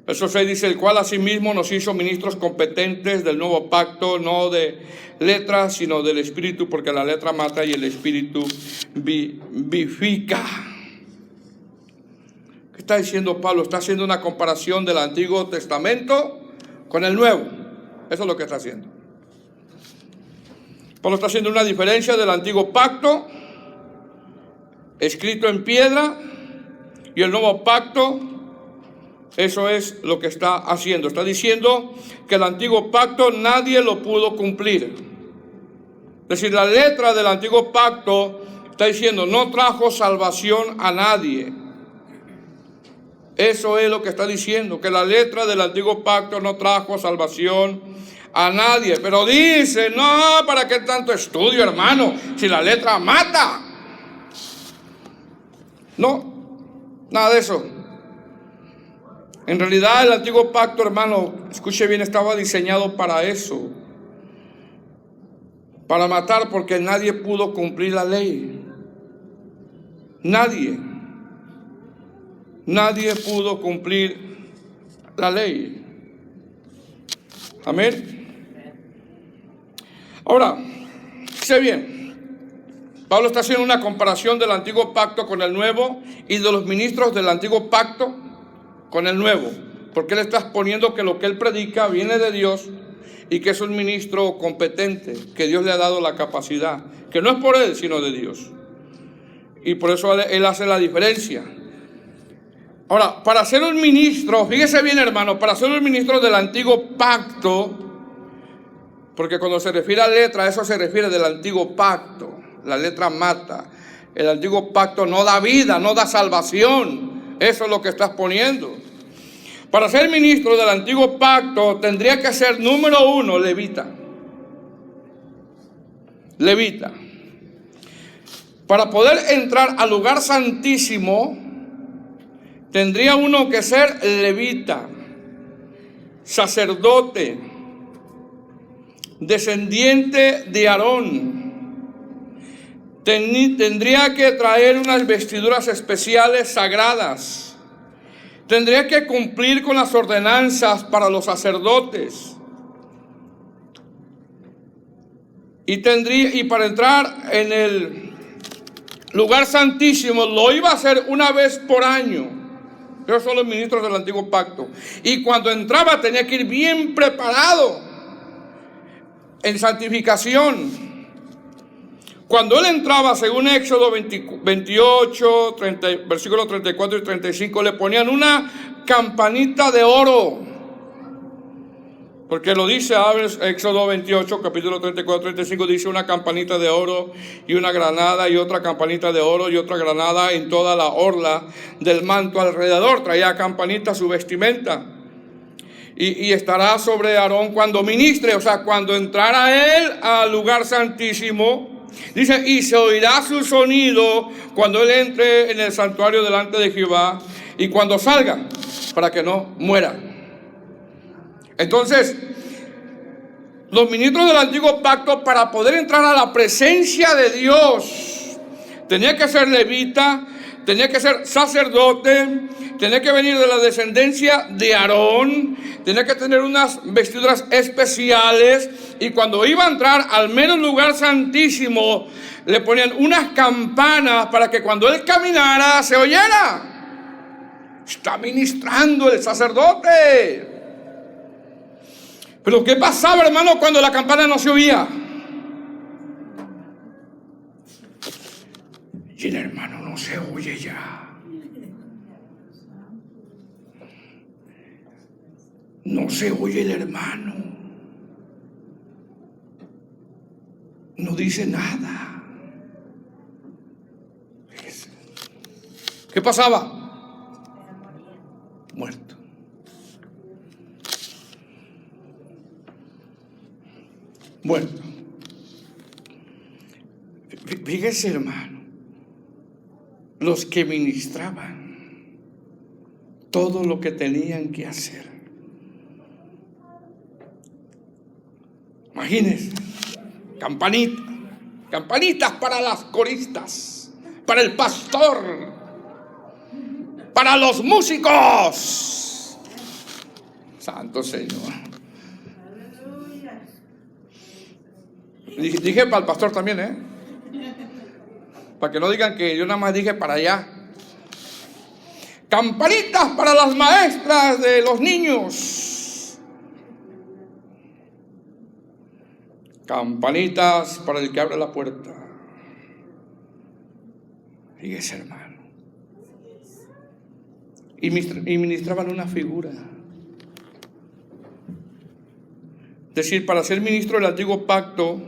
Verso 6 dice, el cual asimismo nos hizo ministros competentes del nuevo pacto, no de letras, sino del espíritu, porque la letra mata y el espíritu vivifica. ¿Qué está diciendo Pablo? Está haciendo una comparación del Antiguo Testamento con el Nuevo. Eso es lo que está haciendo. Pablo está haciendo una diferencia del antiguo pacto, escrito en piedra, y el nuevo pacto. Eso es lo que está haciendo. Está diciendo que el antiguo pacto nadie lo pudo cumplir. Es decir, la letra del antiguo pacto está diciendo no trajo salvación a nadie. Eso es lo que está diciendo, que la letra del antiguo pacto no trajo salvación a nadie. Pero dice, no, ¿para qué tanto estudio, hermano? Si la letra mata. No, nada de eso. En realidad el antiguo pacto, hermano, escuche bien, estaba diseñado para eso. Para matar, porque nadie pudo cumplir la ley. Nadie pudo cumplir la ley. Amén. Ahora, sé bien, Pablo está haciendo una comparación del antiguo pacto con el nuevo y de los ministros del antiguo pacto con el nuevo, porque él está exponiendo que lo que él predica viene de Dios y que es un ministro competente, que Dios le ha dado la capacidad, que no es por él, sino de Dios. Y por eso él hace la diferencia. Ahora, para ser un ministro, fíjese bien, hermano, para ser un ministro del antiguo pacto, porque cuando se refiere a letra, eso se refiere del antiguo pacto. La letra mata. El antiguo pacto no da vida, no da salvación. Eso es lo que estás poniendo. Para ser ministro del antiguo pacto tendría que ser, número uno, levita. Levita. Para poder entrar al lugar santísimo, tendría uno que ser levita, sacerdote, descendiente de Aarón. Tendría que traer unas vestiduras especiales sagradas. tendría que cumplir con las ordenanzas para los sacerdotes. Y para entrar en el lugar santísimo lo iba a hacer una vez por año. Esos son los ministros del antiguo pacto. Y cuando entraba tenía que ir bien preparado en santificación. Cuando él entraba, según Éxodo 28, versículos 34 y 35, le ponían una campanita de oro. Porque lo dice Éxodo 28, capítulo 34, 35, dice una campanita de oro y una granada y otra campanita de oro y otra granada en toda la orla del manto alrededor. Traía campanita su vestimenta. Y estará sobre Aarón cuando ministre, o sea, cuando entrara él al lugar santísimo. Dice, y se oirá su sonido cuando él entre en el santuario delante de Jehová y cuando salga, para que no muera. Entonces, los ministros del antiguo pacto, para poder entrar a la presencia de Dios, tenía que ser levita, tenía que ser sacerdote, tenía que venir de la descendencia de Aarón, tenía que tener unas vestiduras especiales, y cuando iba a entrar al menos lugar santísimo, le ponían unas campanas para que cuando él caminara se oyera. Está ministrando el sacerdote. Pero ¿qué pasaba, hermano, cuando la campana no se oía? Y el hermano no se oye ya. No se oye el hermano. No dice nada. ¿Qué pasaba? Muerto. Muerto. Fíjese, hermano, los que ministraban todo lo que tenían que hacer. Imagínense, campanitas para las coristas, para el pastor, para los músicos. Santo Señor. Dije para el pastor también, para que no digan que yo nada más dije para allá. Campanitas para las maestras de los niños. Campanitas para el que abre la puerta. Fíjese, hermano. Y ministraban una figura. Es decir, para ser ministro del antiguo pacto,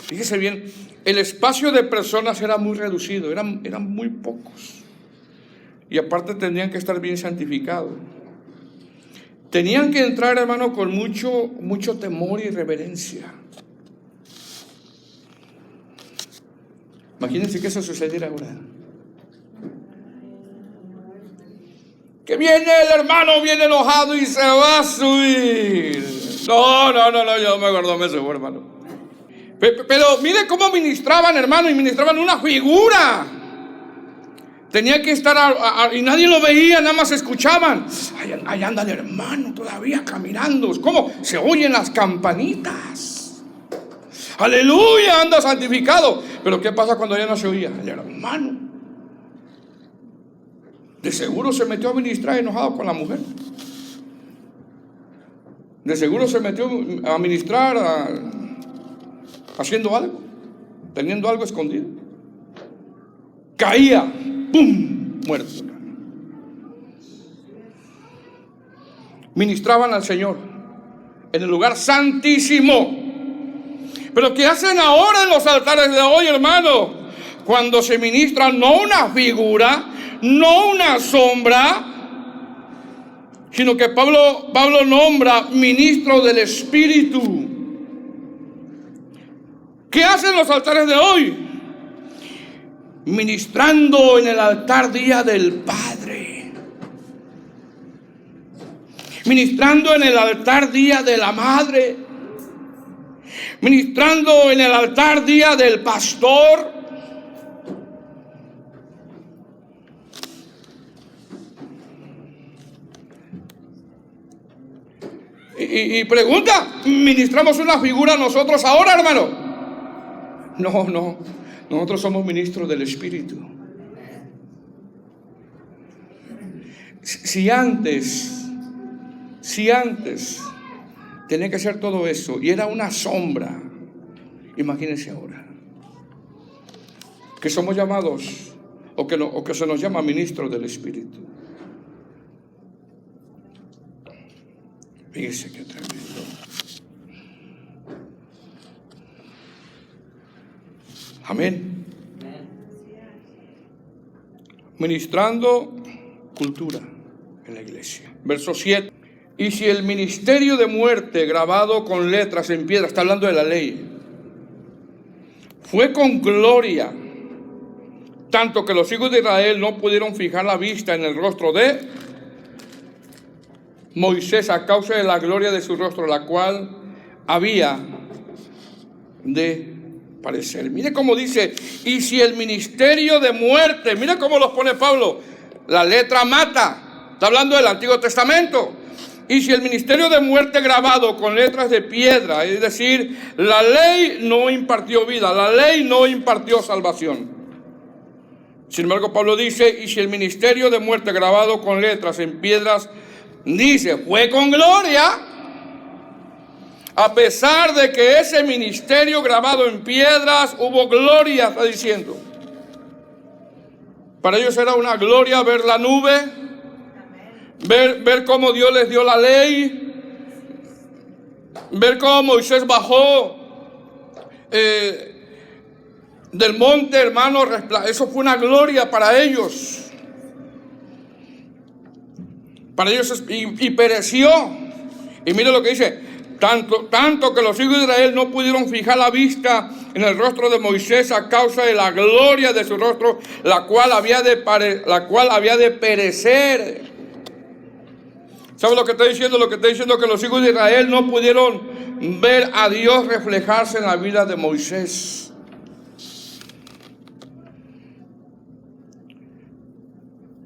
fíjese bien, el espacio de personas era muy reducido, eran muy pocos. Y aparte tenían que estar bien santificados. Tenían que entrar, hermano, con mucho temor y reverencia. Imagínense que eso sucediera ahora. Que viene el hermano bien enojado y se va a subir. No, yo mejor me subo, hermano. Pero mire cómo ministraban, hermano, y ministraban una figura. Tenía que estar, y nadie lo veía, nada más escuchaban. Ahí anda el hermano todavía caminando. ¿Cómo? Se oyen las campanitas. Aleluya, anda santificado. Pero ¿qué pasa cuando ya no se oía? El hermano de seguro se metió a ministrar enojado con la mujer. De seguro se metió a ministrar haciendo algo, teniendo algo escondido. Caía, ¡pum!, muerto. Ministraban al Señor en el lugar santísimo. Pero ¿qué hacen ahora en los altares de hoy, hermano? Cuando se ministra no una figura, no una sombra, sino que Pablo nombra ministro del Espíritu. ¿Qué hacen los altares de hoy? Ministrando en el altar día del Padre, ministrando en el altar día de la Madre, ministrando en el altar día del pastor. Y pregunta, ¿ministramos una figura nosotros ahora, hermano? No, nosotros somos ministros del Espíritu. Si antes tenía que hacer todo eso y era una sombra, imagínense ahora que somos llamados o que se nos llama ministros del Espíritu. Fíjese qué tremendo. Amén. Ministrando cultura en la iglesia. Verso 7. Y si el ministerio de muerte grabado con letras en piedra, está hablando de la ley, fue con gloria, tanto que los hijos de Israel no pudieron fijar la vista en el rostro de Moisés a causa de la gloria de su rostro, la cual había de parecer. Mire cómo dice, y si el ministerio de muerte, mire cómo los pone Pablo, la letra mata, está hablando del Antiguo Testamento. Y si el ministerio de muerte grabado con letras de piedra, es decir, la ley no impartió vida, la ley no impartió salvación. Sin embargo, Pablo dice, y si el ministerio de muerte grabado con letras en piedras, dice, fue con gloria, a pesar de que ese ministerio grabado en piedras hubo gloria, está diciendo. Para ellos era una gloria ver la nube, ver cómo Dios les dio la ley, ver cómo Moisés bajó del monte, hermano. Eso fue una gloria para ellos. Para ellos y pereció. Y mire lo que dice, tanto que los hijos de Israel no pudieron fijar la vista en el rostro de Moisés a causa de la gloria de su rostro, la cual había de perecer. ¿Sabe lo que está diciendo? Lo que está diciendo que los hijos de Israel no pudieron ver a Dios reflejarse en la vida de Moisés.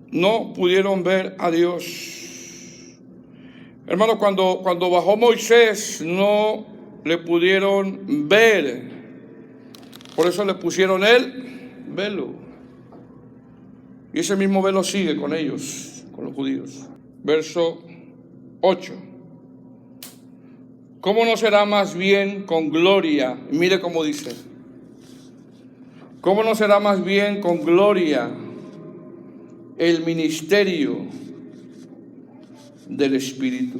No pudieron ver a Dios. Hermano, cuando bajó Moisés no le pudieron ver. Por eso le pusieron el velo. Y ese mismo velo sigue con ellos, con los judíos. Verso 8. ¿Cómo no será más bien con gloria? Mire cómo dice. ¿Cómo no será más bien con gloria el ministerio del Espíritu?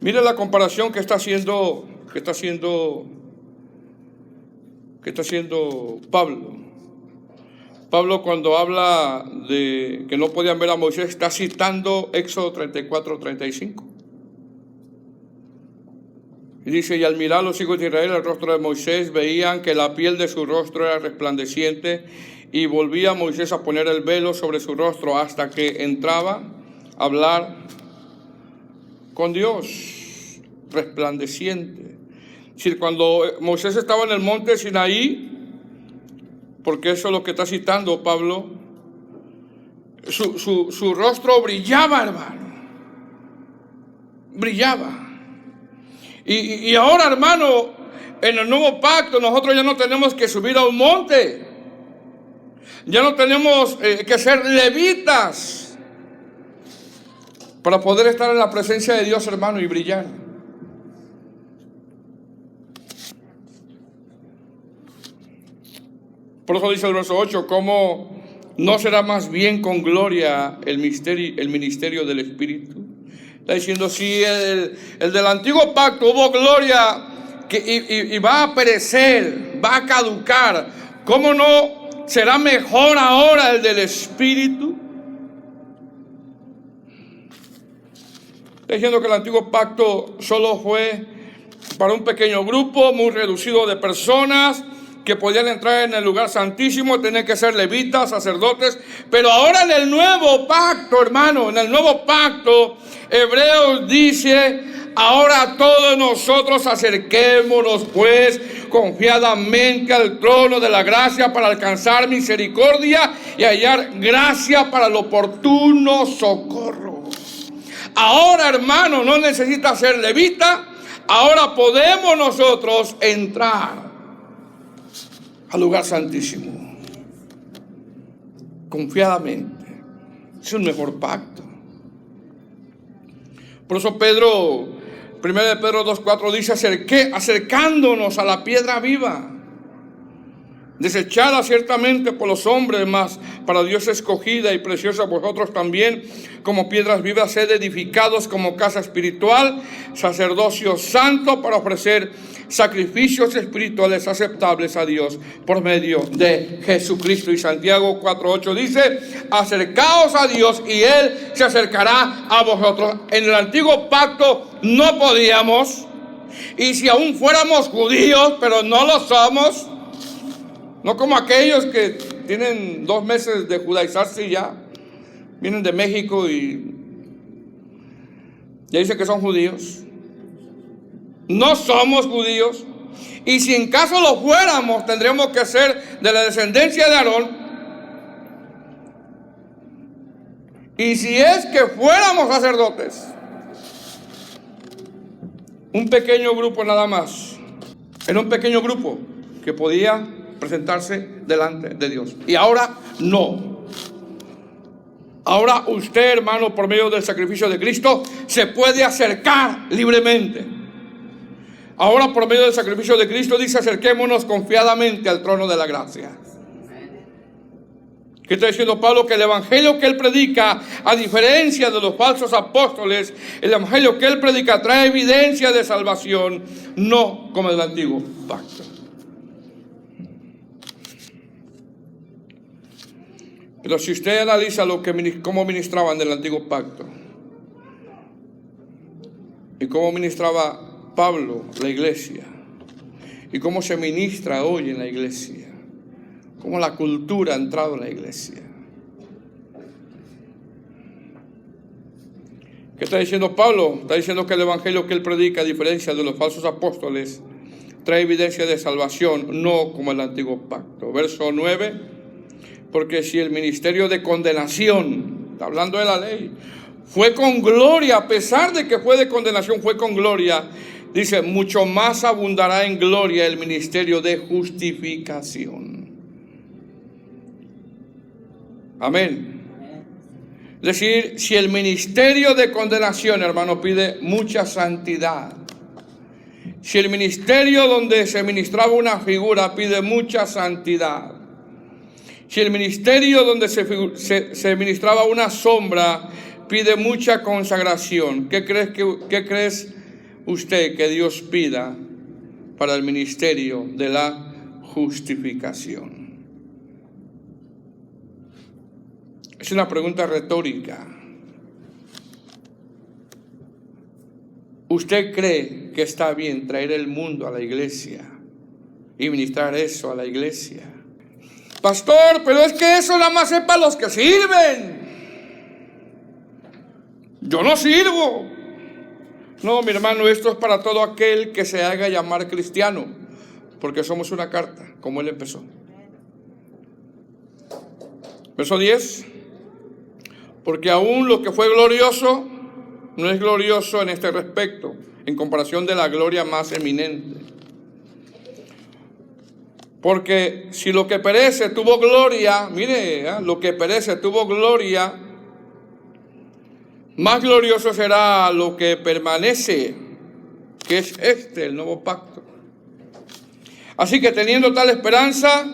Mire la comparación que está haciendo Pablo. Pablo, cuando habla de que no podían ver a Moisés, está citando Éxodo 34:35. Y dice, y al mirar los hijos de Israel el rostro de Moisés, veían que la piel de su rostro era resplandeciente, y volvía Moisés a poner el velo sobre su rostro hasta que entraba a hablar con Dios, resplandeciente. Es decir, cuando Moisés estaba en el monte Sinaí, porque eso es lo que está citando Pablo, su rostro brillaba, hermano, brillaba. Y ahora, hermano, en el nuevo pacto nosotros ya no tenemos que subir a un monte, ya no tenemos que ser levitas para poder estar en la presencia de Dios, hermano, y brillar. Por eso dice el verso 8, ¿cómo no será más bien con gloria el ministerio del Espíritu? Está diciendo, si el del antiguo pacto hubo gloria y va a perecer, va a caducar, ¿cómo no será mejor ahora el del Espíritu? Está diciendo que el antiguo pacto solo fue para un pequeño grupo muy reducido de personas que podían entrar en el lugar santísimo, tenían que ser levitas, sacerdotes. Pero ahora en el nuevo pacto, hermano, en el nuevo pacto, Hebreos dice, ahora todos nosotros acerquémonos pues confiadamente al trono de la gracia para alcanzar misericordia y hallar gracia para el oportuno socorro. Ahora, hermano, no necesita ser levita, ahora podemos nosotros entrar al lugar santísimo confiadamente. Es un mejor pacto. Por eso Pedro, 1 de Pedro 2:4 dice, acercándonos a la piedra viva, desechada ciertamente por los hombres, mas para Dios escogida y preciosa, vosotros también, como piedras vivas, sed edificados como casa espiritual, sacerdocio santo, para ofrecer sacrificios espirituales aceptables a Dios por medio de Jesucristo. Y Santiago 4:8 dice, acercaos a Dios y Él se acercará a vosotros. En el antiguo pacto no podíamos, y si aún fuéramos judíos, pero no lo somos, no como aquellos que tienen 2 meses de judaizarse y ya vienen de México y ya dicen que son judíos. No somos judíos. Y si en caso lo fuéramos, tendríamos que ser de la descendencia de Aarón. Y si es que fuéramos sacerdotes, un pequeño grupo nada más. Era un pequeño grupo que podía presentarse delante de Dios. Y ahora no. Ahora usted, hermano, por medio del sacrificio de Cristo, se puede acercar libremente. Ahora por medio del sacrificio de Cristo dice, acerquémonos confiadamente al trono de la gracia. ¿Qué está diciendo Pablo? Que el evangelio que él predica, a diferencia de los falsos apóstoles, el evangelio que él predica trae evidencia de salvación, no como el antiguo pacto. Pero si usted analiza cómo ministraban del antiguo pacto y cómo ministraba Pablo la iglesia y cómo se ministra hoy en la iglesia, cómo la cultura ha entrado en la iglesia. ¿Qué está diciendo Pablo? Está diciendo que el evangelio que él predica, a diferencia de los falsos apóstoles, trae evidencia de salvación, no como el antiguo pacto. Verso 9. Porque si el ministerio de condenación, está hablando de la ley, fue con gloria, a pesar de que fue de condenación, fue con gloria, dice, mucho más abundará en gloria el ministerio de justificación. Amén. Es decir, si el ministerio de condenación, hermano, pide mucha santidad, si el ministerio donde se ministraba una figura pide mucha santidad, si el ministerio donde se ministraba una sombra pide mucha consagración, ¿qué crees usted que Dios pida para el ministerio de la justificación? Es una pregunta retórica. ¿Usted cree que está bien traer el mundo a la iglesia y ministrar eso a la iglesia? Pastor, pero es que eso nada más es para los que sirven. Yo no sirvo. No, mi hermano, esto es para todo aquel que se haga llamar cristiano, porque somos una carta, como él empezó. Verso 10. Porque aún lo que fue glorioso no es glorioso en este respecto, en comparación de la gloria más eminente. Porque si lo que perece tuvo gloria, mire, lo que perece tuvo gloria, más glorioso será lo que permanece, que es el nuevo pacto. Así que teniendo tal esperanza,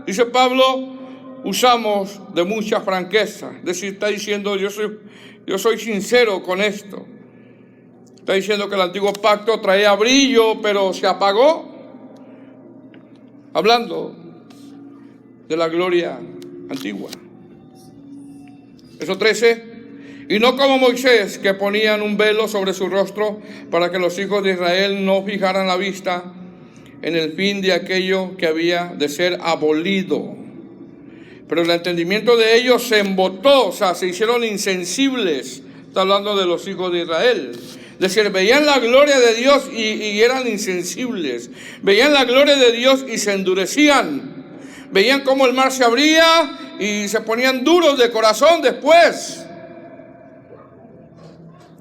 dice Pablo, usamos de mucha franqueza. Es decir, está diciendo, yo soy sincero con esto. Está diciendo que el antiguo pacto traía brillo, pero se apagó. Hablando de la gloria antigua. Verso 13. Y no como Moisés, que ponían un velo sobre su rostro para que los hijos de Israel no fijaran la vista en el fin de aquello que había de ser abolido. Pero el entendimiento de ellos se embotó, o sea, se hicieron insensibles. Está hablando de los hijos de Israel. Es decir, veían la gloria de Dios y eran insensibles. Veían la gloria de Dios y se endurecían. Veían cómo el mar se abría y se ponían duros de corazón después.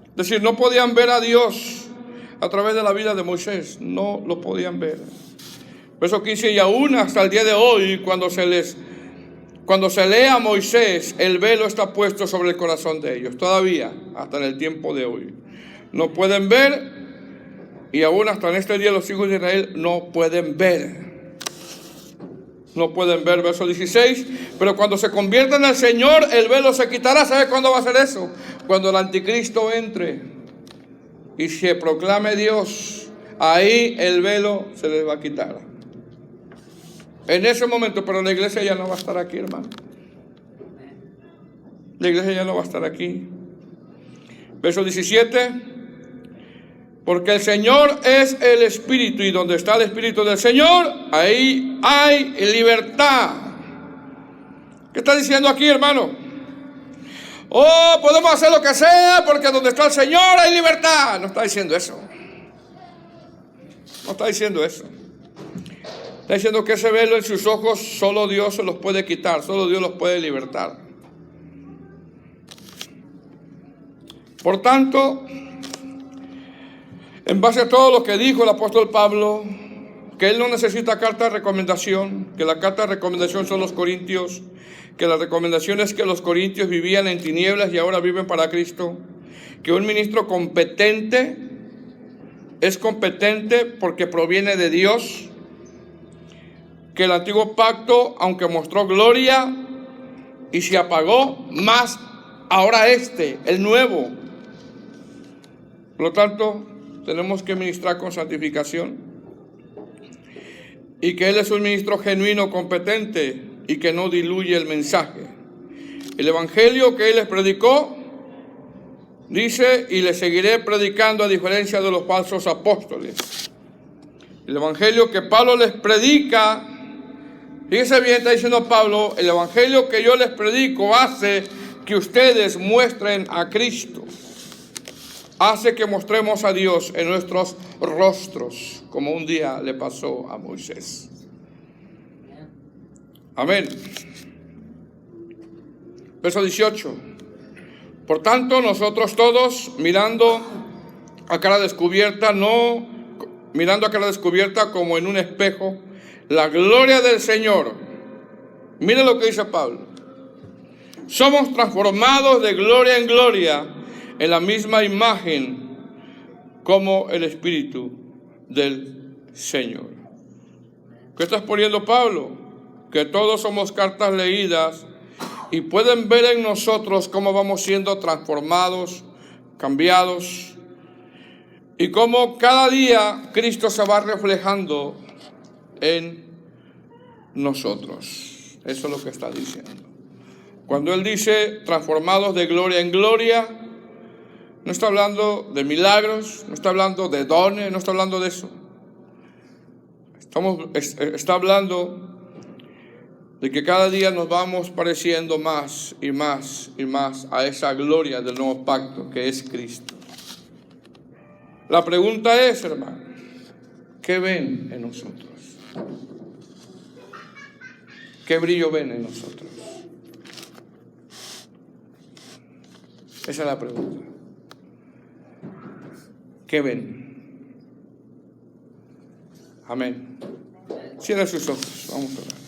Es decir, no podían ver a Dios a través de la vida de Moisés. No lo podían ver. Verso 15, y aún hasta el día de hoy, cuando se lee a Moisés, el velo está puesto sobre el corazón de ellos. Todavía, hasta en el tiempo de hoy. No pueden ver, y aún hasta en este día los hijos de Israel no pueden ver. No pueden ver, verso 16. Pero cuando se conviertan al Señor, el velo se quitará. ¿Sabe cuándo va a ser eso? Cuando el anticristo entre y se proclame Dios. Ahí el velo se les va a quitar. En ese momento, pero la iglesia ya no va a estar aquí, hermano. La iglesia ya no va a estar aquí. Verso 17. Porque el Señor es el Espíritu, y donde está el Espíritu del Señor, ahí hay libertad. ¿Qué está diciendo aquí, hermano? Oh, podemos hacer lo que sea, porque donde está el Señor hay libertad. No está diciendo eso. No está diciendo eso. Está diciendo que ese velo en sus ojos solo Dios se los puede quitar, solo Dios los puede libertar. Por tanto, en base a todo lo que dijo el apóstol Pablo, que él no necesita carta de recomendación, que la carta de recomendación son los corintios, que la recomendación es que los corintios vivían en tinieblas y ahora viven para Cristo, que un ministro competente es competente porque proviene de Dios, que el antiguo pacto, aunque mostró gloria y se apagó, más ahora el nuevo. Por lo tanto, tenemos que ministrar con santificación, y que Él es un ministro genuino, competente, y que no diluye el mensaje. El evangelio que Él les predicó, dice, y le seguiré predicando a diferencia de los falsos apóstoles. El evangelio que Pablo les predica, fíjese bien, está diciendo Pablo, el evangelio que yo les predico hace que ustedes muestren a Cristo. Hace que mostremos a Dios en nuestros rostros, como un día le pasó a Moisés. Amén. Verso 18. Por tanto, nosotros todos, mirando a cara descubierta, como en un espejo, la gloria del Señor. Mire lo que dice Pablo. Somos transformados de gloria en gloria, en la misma imagen como el Espíritu del Señor. ¿Qué está exponiendo Pablo? Que todos somos cartas leídas y pueden ver en nosotros cómo vamos siendo transformados, cambiados, y cómo cada día Cristo se va reflejando en nosotros. Eso es lo que está diciendo. Cuando él dice transformados de gloria en gloria, no está hablando de milagros, no está hablando de dones, no está hablando de eso. Está hablando de que cada día nos vamos pareciendo más y más y más a esa gloria del nuevo pacto que es Cristo. La pregunta es, hermano, ¿qué ven en nosotros? ¿Qué brillo ven en nosotros? Esa es la pregunta. ¿Qué ven? Amén. Cierra sus ojos. Vamos a orar.